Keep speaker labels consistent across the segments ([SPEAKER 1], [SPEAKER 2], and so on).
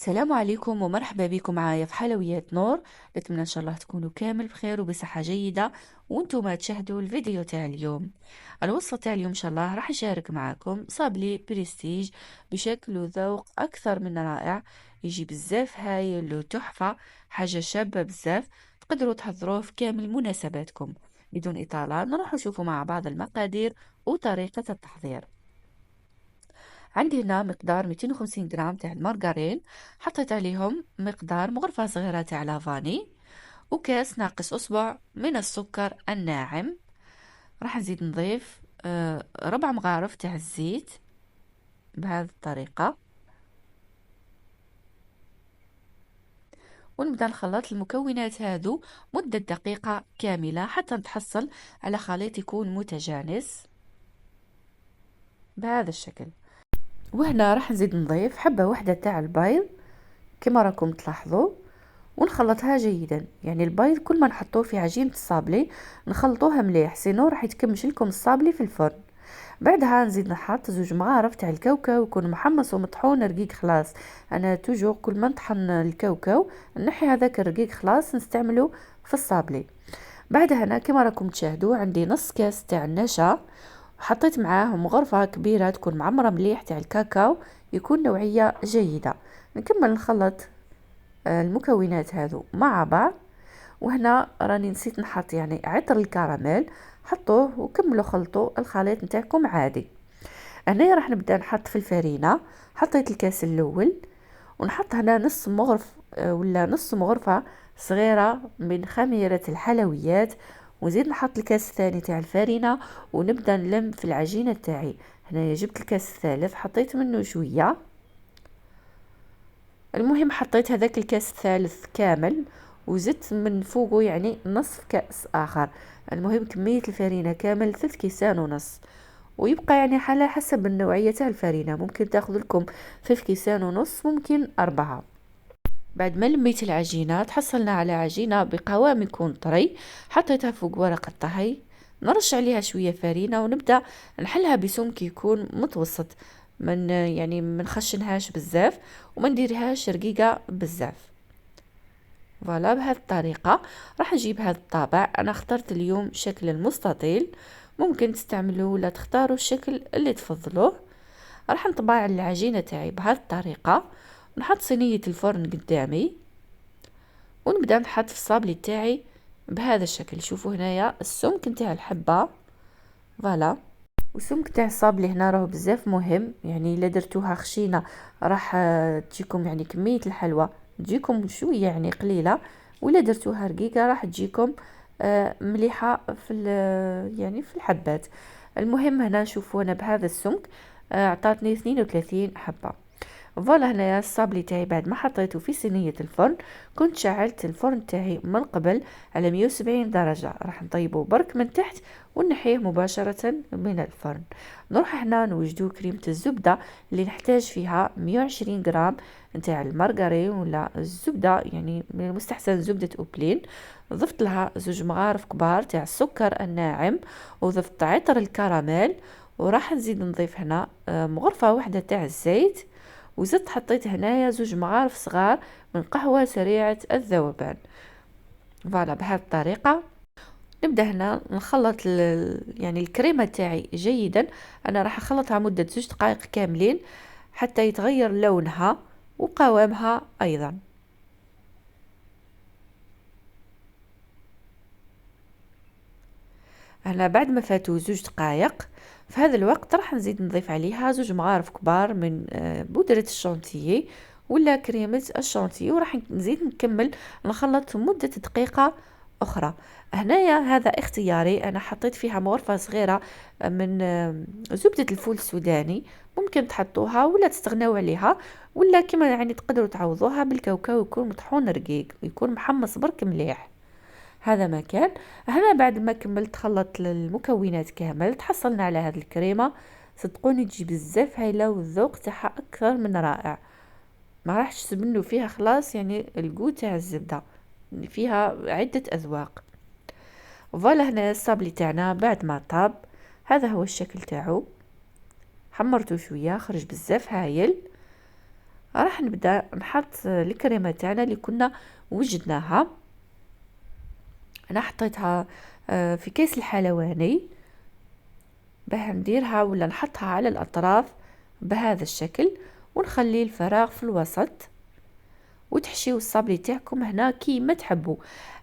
[SPEAKER 1] السلام عليكم ومرحبا بكم معايا في حلويات نور. نتمنى ان شاء الله تكونوا كامل بخير وبصحة جيدة وانتم تشاهدوا الفيديو تاع اليوم. الوصفة تاع اليوم ان شاء الله راح نشارك معكم صابلي بريستيج بشكل وذوق اكثر من رائع. يجي بزاف هايل وتحفة، حاجة شابة بزاف. تقدروا تحضروه في كامل مناسباتكم. بدون اطالة نروح نشوفوا مع بعض المقادير وطريقة التحضير. عندي هنا مقدار 250 جرام تاع المارغرين، حطيت عليهم مقدار مغرفة صغيرة تاع لافاني، وكاس ناقص أصبع من السكر الناعم. راح نزيد نضيف ربع مغارف تاع الزيت بهذه الطريقة، ونبدأ نخلط المكونات هذو مدة دقيقة كاملة حتى نتحصل على خليط يكون متجانس بهذا الشكل. وهنا راح نزيد نضيف حبة واحدة تاع البيض كما راكم تلاحظوا، ونخلطها جيدا. يعني البيض كل ما نحطوه في عجينة الصابلي نخلطوها مليح، سينو راح يتكمش لكم الصابلي في الفرن. بعدها نزيد نحط زوج مغارف تاع الكاوكاو يكون محمص ومطحون رقيق خلاص. انا توجور كل ما نطحن الكاوكاو نحي هذاك الرقيق خلاص نستعمله في الصابلي. بعدها هنا كما راكم تشاهدوا عندي نص كاس تاع النشا، وحطيت معاه غرفة كبيرة تكون معمرة مليح تاع الكاكاو يكون نوعية جيدة. نكمل نخلط المكونات هذو مع بعض. وهنا راني نسيت نحط يعني عطر الكراميل، حطوه وكملوا خلطوا الخليط نتاعكم عادي. هنا راح نبدا نحط في الفرينه. حطيت الكاس الاول ونحط هنا نص مغرف ولا نص مغرفه صغيره من خميره الحلويات، وزيد نحط الكاس الثاني تاع الفرينه ونبدا نلم في العجينه تاعي. هنا جبت الكاس الثالث حطيت منه شويه. المهم حطيت هذاك الكاس الثالث كامل وزدت من فوقه يعني نصف كأس آخر. المهم كمية الفرينة كامل 3 كيسان ونص، ويبقى يعني على حسب النوعية تاع الفرينة، ممكن تاخذ لكم 3 كيسان ونص ممكن 4. بعد ما لميت العجينة تحصلنا على عجينة بقوام يكون طري. حطيتها فوق ورقة طهي، نرش عليها شوية فرينة ونبدأ نحلها بسمك يكون متوسط، من يعني منخشنهاش بزاف وما نديرهاش رقيقة بزاف. فوالا بهذه الطريقة راح نجيب هذا الطابع. انا اخترت اليوم شكل المستطيل، ممكن تستعملوا ولا تختاروا الشكل اللي تفضلوه. راح نطبع العجينة تاعي بهذه الطريقة، نحط صينية الفرن قدامي ونبدأ نحط في الصابلي تاعي بهذا الشكل. شوفوا هنايا السمك نتاع الحبة، فوالا. والسمك تاع الصابلي هنا راهو بزاف مهم، يعني الا درتوها خشينه راح تجيكم يعني كميه الحلوى تجيكم شويه يعني قليله، ولا درتوها رقيقه راح تجيكم مليحه في يعني في الحبات. المهم هنا شوفوا انا بهذا السمك عطاتني 32 حبه. فوالا هنايا الصابلي تاعي بعد ما حطيته في صينية الفرن، كنت شعلت الفرن تاعي من قبل على 170 درجة. راح نطيبه برك من تحت ونحيه مباشرة من الفرن. نروح هنا نوجدو كريمة الزبدة اللي نحتاج فيها 120 جرام نتاع المارغرين ولا الزبدة، يعني من المستحسن زبدة أوبلين. ضفت لها زوج مغارف كبار تاع السكر الناعم، وضفت عطر الكراميل، وراح نزيد نضيف هنا مغرفة واحدة تاع الزيت، وزدت حطيت هنايا زوج مغارف صغار من قهوة سريعة الذوبان. فوالا بهذه الطريقة نبدأ هنا نخلط يعني الكريمة تاعي جيدا. أنا راح أخلطها مدة 2 دقائق كاملين حتى يتغير لونها وقوامها أيضا. هنا بعد ما فاتوا 2 دقائق، في هذا الوقت راح نزيد نضيف عليها زوج مغارف كبار من بودرة الشانتيي ولا كريمة الشانتيي، وراح نزيد نكمل نخلط مدة دقيقة أخرى. هنايا هذا اختياري، أنا حطيت فيها مغرفة صغيرة من زبدة الفول السوداني، ممكن تحطوها ولا تستغنوا عليها، ولا كما يعني تقدروا تعوضوها بالكاوكاو يكون مطحون رقيق يكون محمص برك مليح. هذا ما كان. هنا بعد ما كملت خلط المكونات كامل تحصلنا على هذه الكريمة. صدقوني تجي بزاف هايلة والذوق تاعها اكثر من رائع، ما راحش تبنوا فيها خلاص يعني الجو تاع الزبدة، فيها عدة اذواق. فوالا هنا الصابلي تاعنا بعد ما طاب هذا هو الشكل تاعو. حمرته شوية خرج بزاف هايل. راح نبدا نحط الكريمه تاعنا اللي كنا وجدناها. انا حطيتها في كيس الحلواني باه نديرها ولا نحطها على الاطراف بهذا الشكل، ونخلي الفراغ في الوسط. وتحشيو الصابلي تاعكم هنا كيما تحبوا.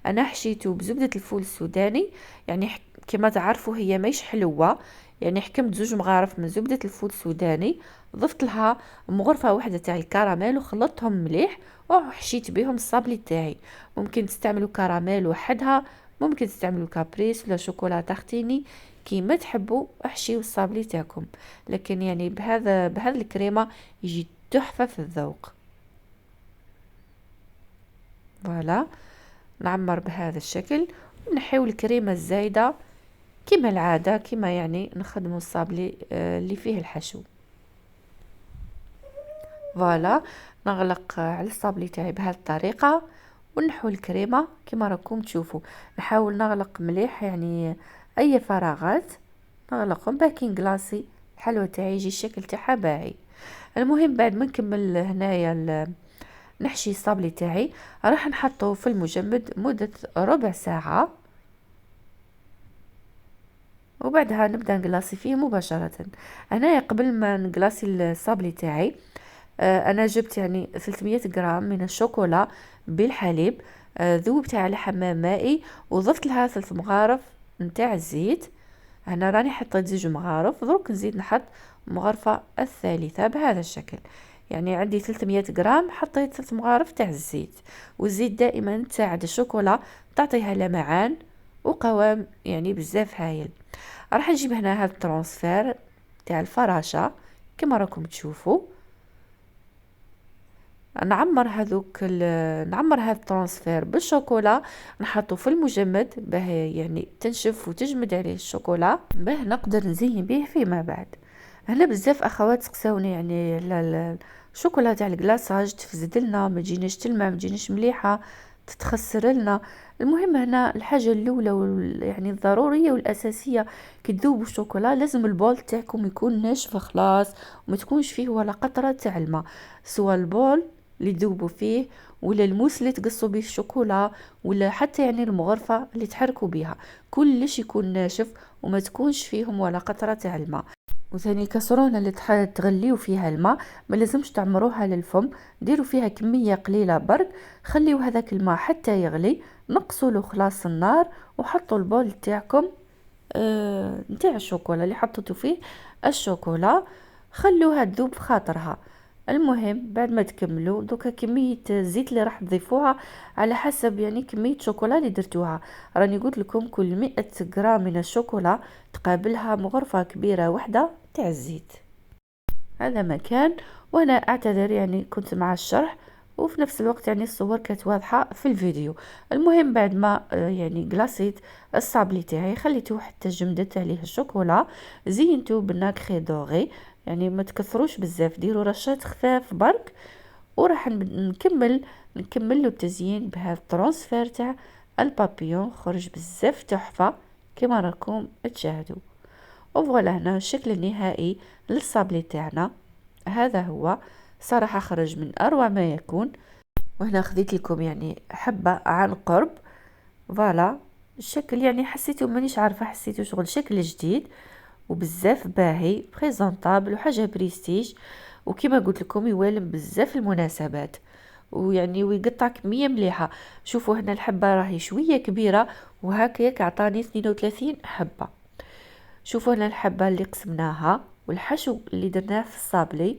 [SPEAKER 1] انا حشيته بزبدة الفول السوداني، يعني كما تعرفوا هي ماهيش حلوة، يعني حكمت 2 مغارف من زبدة الفول السوداني، ضفت لها مغرفة واحدة تاع الكراميل وخلطتهم مليح وحشيت بهم الصابلي تاعي. ممكن تستعملوا كراميل وحدها، ممكن تستعملوا كابريس ولا شوكولا تختيني، كيما تحبوا احشيوا الصابلي تاعكم. لكن يعني بهذا الكريمة يجي تحفة في الذوق. فوالا، نعمر بهذا الشكل ونحيو الكريمة الزايدة كما العادة، كما يعني نخدموا الصابلي اللي فيه الحشو. فوالا، نغلق على الصابلي تاعي بهذه الطريقة ونحو الكريمة كما راكم تشوفوا. نحاول نغلق مليح يعني اي فراغات نغلقهم باكين كلاصي. الحلوى تاعي يجي الشكل تاعها باهي. المهم بعد ما نكمل هنايا نحشي الصابلي تاعي، راح نحطه في المجمد مدة ربع ساعة، وبعدها نبدا نقلاصي فيه مباشرة. هنايا قبل ما نقلاصي الصابلي تاعي انا جبت يعني 300 غرام من الشوكولا بالحليب، ذوبتها على حمام مائي وضفت لها 3 مغارف نتاع الزيت. هنا راني حطيت 2 مغارف، دروك نزيد نحط المغرفة الثالثة بهذا الشكل. يعني عندي 300 غرام، حطيت 3 مغارف تاع الزيت. والزيت دائما تساعد الشوكولا تعطيها لمعان وقوام يعني بزاف هايل. راح نجيب هنا هذا الترانسفير تاع الفراشة كما راكم تشوفوا. نعمر هذا الترانسفير بالشوكولا، نحطه في المجمد باه يعني تنشف وتجمد عليه الشوكولا باه نقدر نزين به فيما بعد. هنا بزاف اخوات سقساوني يعني الشوكولا تاع الكلاصاج تفزد لنا، ما تجيناش تلمع، ما تجيناش مليحه، تتخسر لنا. المهم هنا الحاجه الاولى يعني الضروريه والاساسيه كي تذوبوا الشوكولا لازم البول تاعكم يكون ناشف خلاص، وما تكونش فيه ولا قطره تاع الماء، سواء البول اللي تذوبوا فيه ولا الموس اللي تقصوا به الشوكولا ولا حتى يعني المغرفه اللي تحركوا بها، كلش يكون ناشف وما تكونش فيهم ولا قطره تاع الماء. وثاني الكسرونة اللي تغليو فيها الماء ما لازمش تعمروها للفم، ديروا فيها كمية قليلة برك، خليو هذاك الماء حتى يغلي، نقصوا له خلاص النار وحطوا البول تاعكم نتاع الشوكولا اللي حطيتوا فيه الشوكولا، خلوها تذوب بخاطرها. المهم بعد ما تكملوا دوكا كمية الزيت اللي راح تضيفوها على حسب يعني كمية شوكولا اللي درتوها. راني قلت لكم كل 100 غرام من الشوكولا تقابلها مغرفة كبيرة واحدة تاع الزيت. هذا مكان، وانا اعتذر يعني كنت مع الشرح وفي نفس الوقت يعني الصور كانت واضحة في الفيديو. المهم بعد ما يعني قلاصيت الصابلي تاعي خليته حتى جمدت عليه الشوكولا، زينته بالناكخي دوغي، يعني ما تكثروش بزاف، ديروا رشات خفاف برك. وراح نكمل له التزيين بهذا الترانسفير تاع البابيون، خرج بزاف تحفة كما راكم تشاهدوا. وفوالا هنا الشكل النهائي للصابلي تاعنا هذا هو، صراحة خرج من أروع ما يكون. وهنا خذيت لكم يعني حبة عن قرب. فوالا الشكل يعني حسيته مانيش عارفة، حسيته شغل شكل جديد وبزاف باهي بريزونطابل وحاجة بريستيج، وكما قلت لكم يوالم بزاف المناسبات ويعني ويقطع كمية مليحة. شوفوا هنا الحبة راهي شوية كبيرة وهكاك عطاني 32 حبة. شوفوا هنا الحبة اللي قسمناها والحشو اللي درناه في الصابلي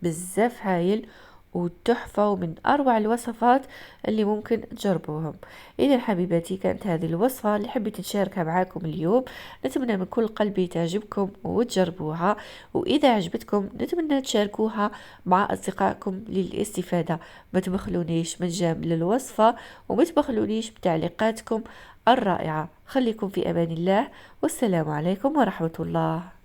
[SPEAKER 1] بزاف هايل وتحفة، ومن أروع الوصفات اللي ممكن تجربوهم. إذا حبيباتي كانت هذه الوصفة اللي حبيت نشاركها معاكم اليوم، نتمنى من كل قلبي تعجبكم وتجربوها، وإذا عجبتكم نتمنى تشاركوها مع أصدقائكم للاستفادة. ما تبخلونيش من جمال الوصفة وما تبخلونيش بتعليقاتكم الرائعة. خليكم في أمان الله، والسلام عليكم ورحمة الله.